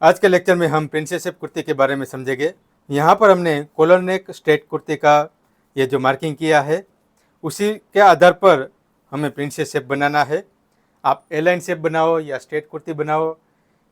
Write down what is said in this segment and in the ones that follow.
आज के लेक्चर में हम प्रिंसेस शेप कुर्ती के बारे में समझेंगे। यहाँ पर हमने कॉलर नेक स्ट्रेट कुर्ती का ये जो मार्किंग किया है, उसी के आधार पर हमें प्रिंसेस शेप बनाना है। आप ए लाइन शेप बनाओ या स्ट्रेट कुर्ती बनाओ,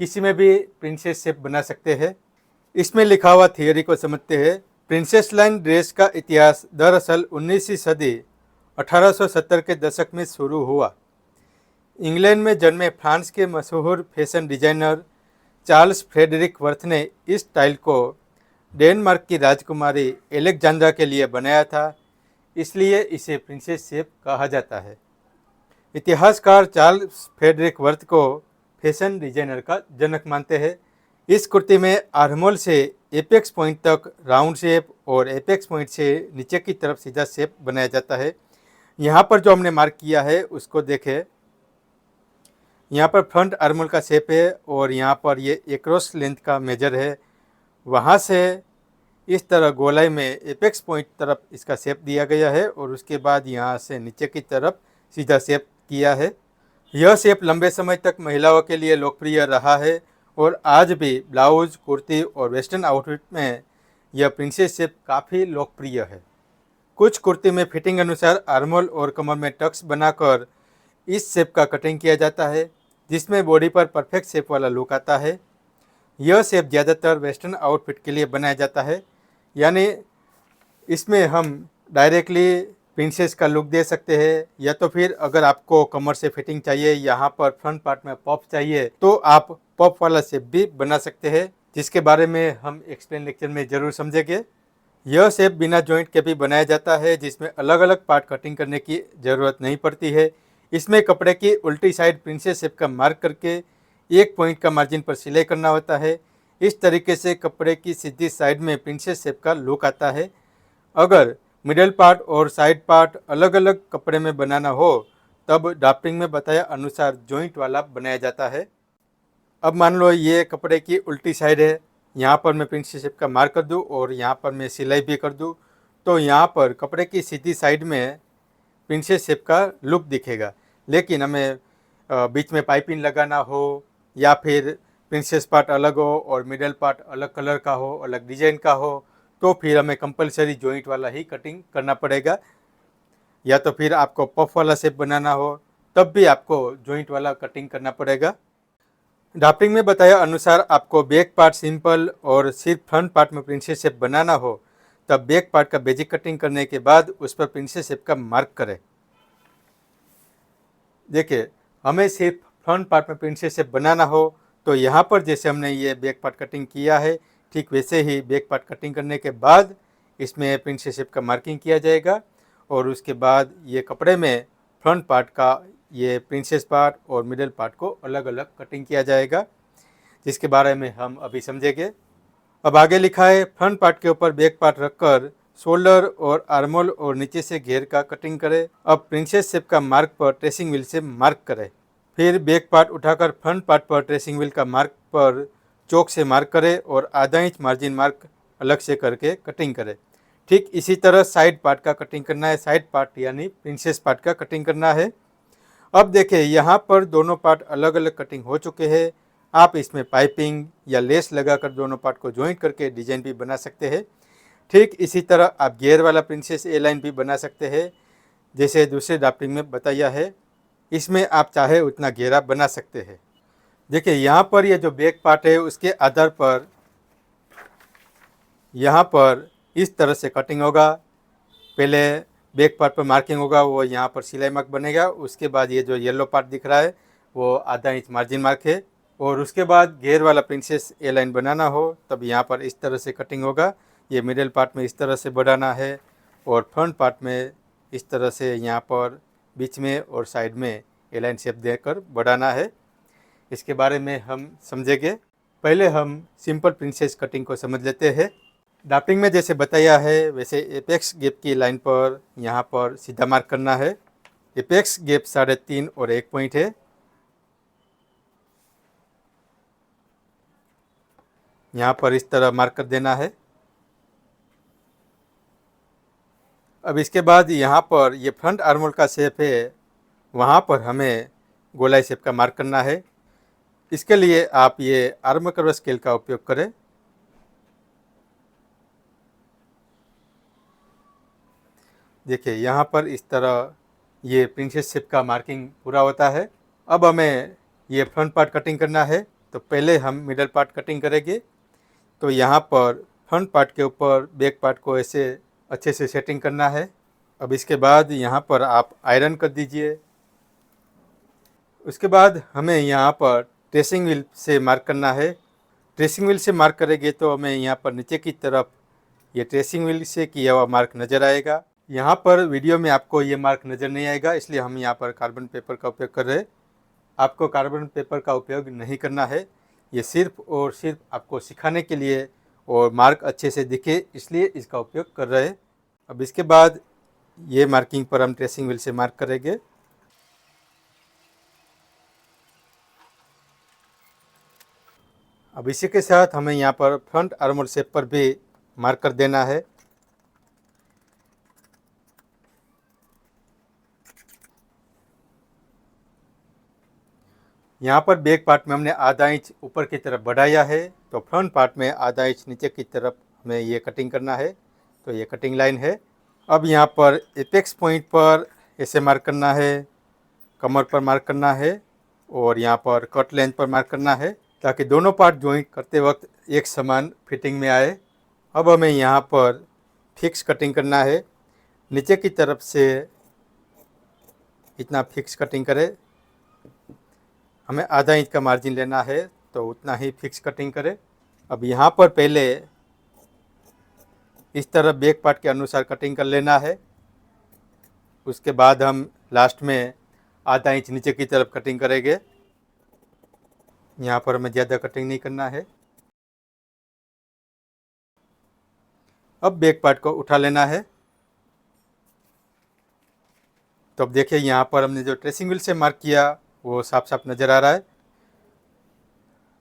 किसी में भी प्रिंसेस शेप बना सकते हैं। इसमें लिखा हुआ थियोरी को समझते हैं। प्रिंसेस लाइन ड्रेस का इतिहास दरअसल 19वीं सदी 1870 के दशक में शुरू हुआ। इंग्लैंड में जन्मे फ्रांस के मशहूर fashion designer Charles Frederick Worth ने इस स्टाइल को डेनमार्क की राजकुमारी एलेक्जेंड्रा के लिए बनाया था, इसलिए इसे प्रिंसेस शेप कहा जाता है। इतिहासकार चार्ल्स फ्रेडरिक वर्थ को फैशन डिजाइनर का जनक मानते हैं। इस कुर्ती में आर्महोल से एपेक्स पॉइंट तक राउंड शेप और एपेक्स पॉइंट से नीचे की तरफ सीधा शेप बनाया जाता है। यहाँ पर जो हमने मार्क किया है उसको देखें। यहाँ पर फ्रंट आर्महोल का शेप है और यहाँ पर ये एक्रॉस लेंथ का मेजर है। वहाँ से इस तरह गोलाई में एपेक्स पॉइंट तरफ इसका शेप दिया गया है और उसके बाद यहाँ से नीचे की तरफ सीधा शेप किया है। यह शेप लंबे समय तक महिलाओं के लिए लोकप्रिय रहा है और आज भी ब्लाउज, कुर्ती और वेस्टर्न आउटफिट में यह प्रिंसेस शेप काफ़ी लोकप्रिय है। कुछ कुर्ती में फिटिंग अनुसार आर्महोल और कमर में टक्स बनाकर इस शेप का कटिंग किया जाता है, जिसमें बॉडी पर परफेक्ट शेप वाला लुक आता है। यह शेप ज़्यादातर वेस्टर्न आउटफिट के लिए बनाया जाता है, यानी इसमें हम डायरेक्टली प्रिंसेस का लुक दे सकते हैं, या तो फिर अगर आपको कमर से फिटिंग चाहिए, यहाँ पर फ्रंट पार्ट में पॉप चाहिए, तो आप पॉप वाला शेप भी बना सकते हैं, जिसके बारे में हम एक्सप्लेन लेक्चर में ज़रूर समझेंगे। यह शेप बिना जॉइंट के भी बनाया जाता है, जिसमें अलग अलग पार्ट कटिंग करने की ज़रूरत नहीं पड़ती है। इसमें कपड़े की उल्टी साइड प्रिंसेस शेप का मार्क करके एक पॉइंट का मार्जिन पर सिलाई करना होता है। इस तरीके से कपड़े की सीधी साइड में प्रिंसेस शेप का लुक आता है। अगर मिडल पार्ट और साइड पार्ट अलग अलग कपड़े में बनाना हो, तब ड्राफ्टिंग में बताया अनुसार जॉइंट वाला बनाया जाता है। अब मान लो ये कपड़े की उल्टी साइड है, यहाँ पर मैं प्रिंसेस शेप का मार्क कर दूँ और यहाँ पर मैं सिलाई भी कर दूँ, तो यहाँ पर कपड़े की सीधी साइड में प्रिंसेस शेप का लुक दिखेगा। लेकिन हमें बीच में पाइपिंग लगाना हो या फिर प्रिंसेस पार्ट अलग हो और मिडल पार्ट अलग कलर का हो, अलग डिजाइन का हो, तो फिर हमें कंपलसरी जॉइंट वाला ही कटिंग करना पड़ेगा। या तो फिर आपको पफ वाला शेप बनाना हो, तब भी आपको जॉइंट वाला कटिंग करना पड़ेगा। ड्राफ्टिंग में बताया अनुसार आपको बैक पार्ट सिंपल और सिर्फ फ्रंट पार्ट में प्रिंसेस शेप बनाना हो, तब बैक पार्ट का बेसिक कटिंग करने के बाद उस पर प्रिंसेस शेप का मार्क करें। देखिए, हमें सिर्फ फ्रंट पार्ट में प्रिंसेस शेप बनाना हो, तो यहाँ पर जैसे हमने ये बैक पार्ट कटिंग किया है, ठीक वैसे ही बैक पार्ट कटिंग करने के बाद इसमें प्रिंसेस शेप का मार्किंग किया जाएगा और उसके बाद ये कपड़े में फ्रंट पार्ट का ये प्रिंसेस पार्ट और मिडल पार्ट को अलग अलग कटिंग किया जाएगा, जिसके बारे में हम अभी समझेंगे। अब आगे लिखा है, फ्रंट पार्ट के ऊपर बैक पार्ट रखकर शोल्डर और आर्महोल और नीचे से घेर का कटिंग करें। अब प्रिंसेस शेप का मार्क पर ट्रेसिंग व्हील से मार्क करें। फिर बैक पार्ट उठाकर फ्रंट पार्ट पर ट्रेसिंग व्हील का मार्क पर चौक से मार्क करें और आधा इंच मार्जिन मार्क अलग से करके कटिंग करें। ठीक इसी तरह साइड पार्ट का कटिंग करना है, साइड पार्ट यानी प्रिंसेस पार्ट का कटिंग करना है। अब देखें, यहाँ पर दोनों पार्ट अलग अलग कटिंग हो चुके हैं। आप इसमें पाइपिंग या लेस लगाकर दोनों पार्ट को ज्वाइंट करके डिजाइन भी बना सकते हैं। ठीक इसी तरह आप घेर वाला प्रिंसेस ए लाइन भी बना सकते हैं, जैसे दूसरे ड्राफ्टिंग में बताया है। इसमें आप चाहे उतना घेरा बना सकते हैं। देखिए, यहाँ पर ये जो बैक पार्ट है उसके आधार पर यहाँ पर इस तरह से कटिंग होगा। पहले बैक पार्ट पर मार्किंग होगा, वो यहाँ पर सिलाई मार्क बनेगा। उसके बाद ये जो येलो पार्ट दिख रहा है वो आधा इंच मार्जिन मार्क है, और उसके बाद घेर वाला प्रिंसेस ए लाइन बनाना हो तब यहाँ पर इस तरह से कटिंग होगा। ये मिडिल पार्ट में इस तरह से बढ़ाना है और फ्रंट पार्ट में इस तरह से यहाँ पर बीच में और साइड में ए लाइन शेप देकर बढ़ाना है। इसके बारे में हम समझेंगे। पहले हम सिंपल प्रिंसेस कटिंग को समझ लेते हैं। ड्राफ्टिंग में जैसे बताया है वैसे एपेक्स गैप की लाइन पर यहाँ पर सीधा मार्क करना है। एपेक्स गैप 3.5 और 1 पॉइंट है। यहाँ पर इस तरह मार्क कर देना है। अब इसके बाद यहाँ पर ये फ्रंट आर्महोल का शेप है, वहाँ पर हमें गोलाई शेप का मार्क करना है। इसके लिए आप ये आर्म कर्व स्केल का उपयोग करें। देखिए यहाँ पर इस तरह ये प्रिंसेस शेप का मार्किंग पूरा होता है। अब हमें ये फ्रंट पार्ट कटिंग करना है, तो पहले हम मिडल पार्ट कटिंग करेंगे। तो यहाँ पर फ्रंट पार्ट के ऊपर बैक पार्ट को ऐसे अच्छे से सेटिंग करना है। अब इसके बाद यहाँ पर आप आयरन कर दीजिए। उसके बाद हमें यहाँ पर ट्रेसिंग व्हील से मार्क करना है। ट्रेसिंग व्हील से मार्क करेंगे तो हमें यहाँ पर नीचे की तरफ ये ट्रेसिंग व्हील से किया हुआ मार्क नज़र आएगा। यहाँ पर वीडियो में आपको ये मार्क नज़र नहीं आएगा, इसलिए हम यहाँ पर कार्बन पेपर का उपयोग कर रहे हैं। आपको कार्बन पेपर का उपयोग नहीं करना है, ये सिर्फ और सिर्फ आपको सिखाने के लिए और मार्क अच्छे से दिखे इसलिए इसका उपयोग कर रहे हैं। अब इसके बाद ये मार्किंग पर हम ट्रेसिंग व्हील से मार्क करेंगे। अब इसी के साथ हमें यहाँ पर फ्रंट आर्मर शेप पर भी मार्क कर देना है। यहाँ पर बैक पार्ट में हमने आधा इंच ऊपर की तरफ बढ़ाया है, तो फ्रंट पार्ट में आधा इंच नीचे की तरफ हमें ये कटिंग करना है। तो ये कटिंग लाइन है। अब यहाँ पर एपेक्स पॉइंट पर ऐसे मार्क करना है, कमर पर मार्क करना है और यहाँ पर कट लेंथ पर मार्क करना है, ताकि दोनों पार्ट जॉइंट करते वक्त एक समान फिटिंग में आए। अब हमें यहाँ पर फिक्स कटिंग करना है। नीचे की तरफ से इतना फिक्स कटिंग करें। हमें आधा इंच का मार्जिन लेना है, तो उतना ही फिक्स कटिंग करें। अब यहाँ पर पहले इस तरह बैक पार्ट के अनुसार कटिंग कर लेना है। उसके बाद हम लास्ट में आधा इंच नीचे की तरफ कटिंग करेंगे। यहाँ पर हमें ज़्यादा कटिंग नहीं करना है। अब बैक पार्ट को उठा लेना है। तो अब देखिए यहाँ पर हमने जो ट्रेसिंग व्हील से मार्क किया वो साफ साफ नज़र आ रहा है।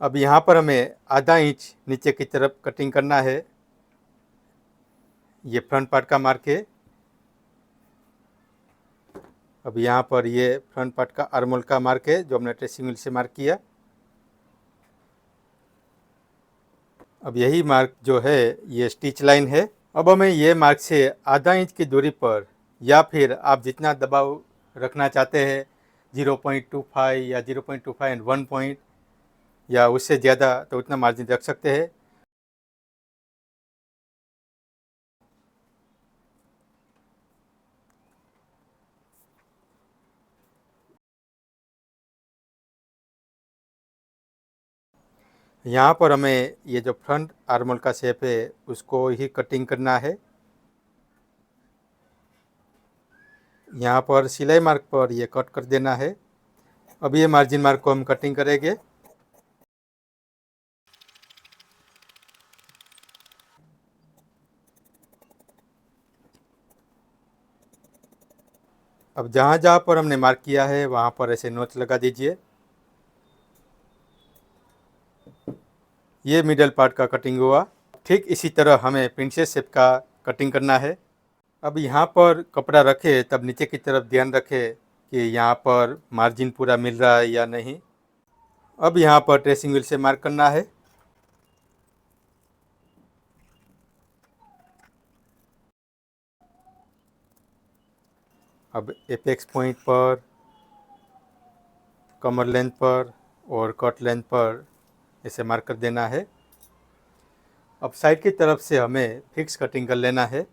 अब यहाँ पर हमें आधा इंच नीचे की तरफ कटिंग करना है। ये फ्रंट पार्ट का मार्क है। अब यहाँ पर ये फ्रंट पार्ट का आर्मोल का मार्क है जो हमने ट्रेसिंग व्हील से मार्क किया। अब यही मार्क जो है ये स्टिच लाइन है। अब हमें ये मार्क से आधा इंच की दूरी पर, या फिर आप जितना दबाव रखना चाहते हैं 0.25 या 0.25 एंड 1 पॉइंट या उससे ज़्यादा, तो उतना मार्जिन रख सकते हैं। यहाँ पर हमें ये जो फ्रंट आर्मोल का शेप है उसको ही कटिंग करना है। यहाँ पर सिलाई मार्क पर ये कट कर देना है। अब ये मार्जिन मार्क को हम कटिंग करेंगे। अब जहाँ जहाँ पर हमने मार्क किया है वहाँ पर ऐसे नोच लगा दीजिए। ये मिडल पार्ट का कटिंग हुआ। ठीक इसी तरह हमें प्रिंसेस शेप का कटिंग करना है। अब यहाँ पर कपड़ा रखे तब नीचे की तरफ ध्यान रखें कि यहाँ पर मार्जिन पूरा मिल रहा है या नहीं। अब यहाँ पर ट्रेसिंग व्हील से मार्क करना है। अब एपेक्स पॉइंट पर, कमर लेंथ पर और कट लेंथ पर इसे मार्क कर देना है। अब साइड की तरफ से हमें फिक्स कटिंग कर लेना है।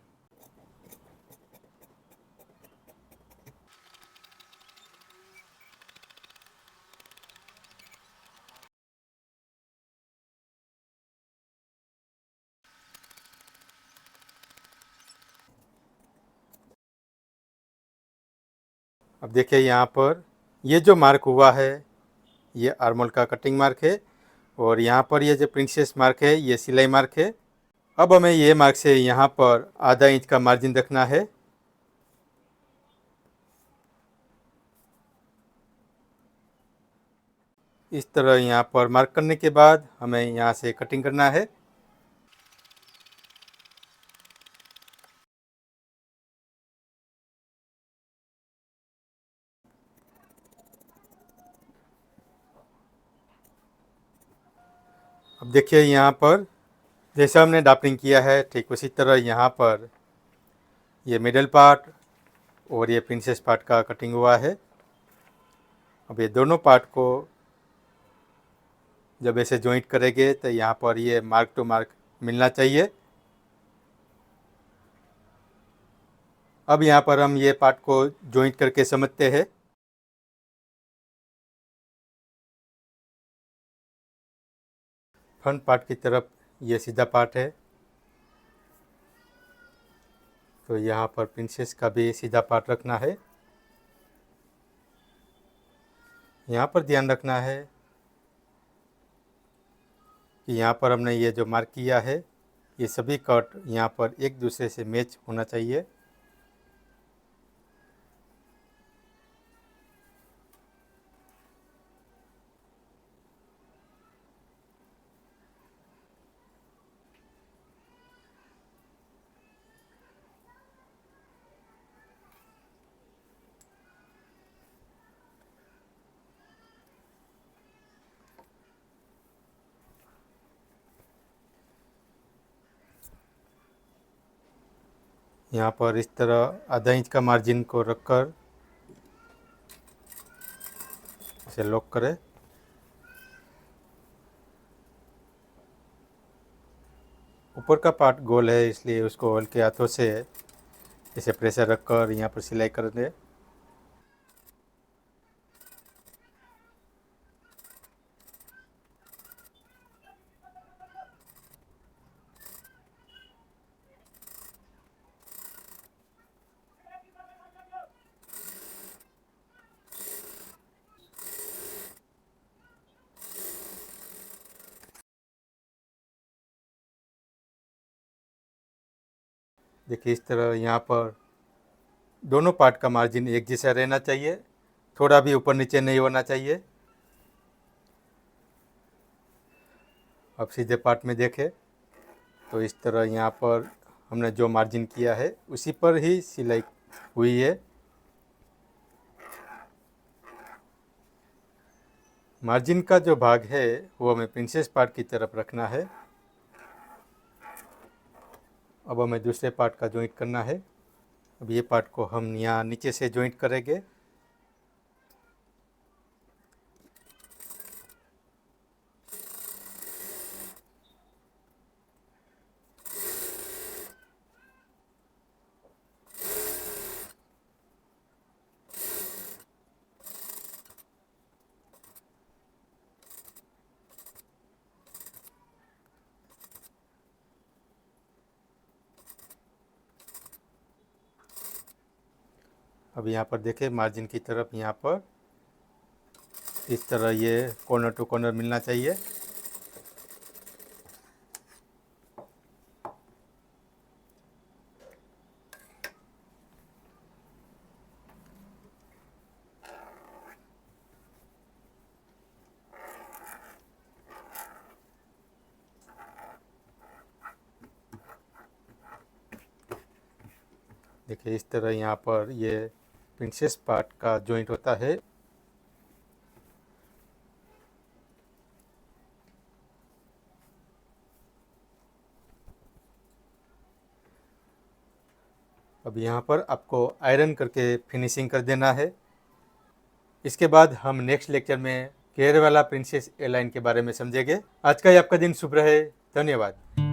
अब देखिए यहाँ पर ये जो मार्क हुआ है ये आर्मोल का कटिंग मार्क है और यहाँ पर ये जो प्रिंसेस मार्क है ये सिलाई मार्क है। अब हमें ये मार्क से यहाँ पर आधा इंच का मार्जिन रखना है। इस तरह यहाँ पर मार्क करने के बाद हमें यहाँ से कटिंग करना है। अब देखिए यहाँ पर जैसा हमने ड्राफ्टिंग किया है ठीक उसी तरह यहाँ पर ये मिडल पार्ट और ये प्रिंसेस पार्ट का कटिंग हुआ है। अब ये दोनों पार्ट को जब ऐसे जॉइंट करेंगे तो यहाँ पर ये मार्क टू मार्क मिलना चाहिए। अब यहाँ पर हम ये पार्ट को जॉइंट करके समझते हैं। फ्रंट पार्ट की तरफ ये सीधा पार्ट है, तो यहाँ पर प्रिंसेस का भी सीधा पार्ट रखना है। यहाँ पर ध्यान रखना है कि यहाँ पर हमने ये जो मार्क किया है ये सभी कट यहाँ पर एक दूसरे से मैच होना चाहिए। यहाँ पर इस तरह आधा इंच का मार्जिन को रखकर इसे लॉक करें। ऊपर का पार्ट गोल है इसलिए उसको हल्के हाथों से इसे प्रेशर रखकर यहाँ पर सिलाई कर दें। देखिए इस तरह यहाँ पर दोनों पार्ट का मार्जिन एक जैसा रहना चाहिए, थोड़ा भी ऊपर नीचे नहीं होना चाहिए। अब सीधे पार्ट में देखें तो इस तरह यहाँ पर हमने जो मार्जिन किया है उसी पर ही सिलाई हुई है। मार्जिन का जो भाग है वो हमें प्रिंसेस पार्ट की तरफ रखना है। अब हमें दूसरे पार्ट का जॉइंट करना है। अब ये पार्ट को हम यहाँ नीचे से जॉइंट करेंगे। अब यहाँ पर देखें मार्जिन की तरफ यहाँ पर इस तरह ये कॉर्नर टू कॉर्नर मिलना चाहिए। देखिए इस तरह यहाँ पर ये प्रिंसेस पार्ट का जॉइंट होता है। अब यहाँ पर आपको आयरन करके फिनिशिंग कर देना है। इसके बाद हम नेक्स्ट लेक्चर में केरवाला प्रिंसेस एयरलाइन के बारे में समझेंगे। आज का ही आपका दिन शुभ रहे। धन्यवाद।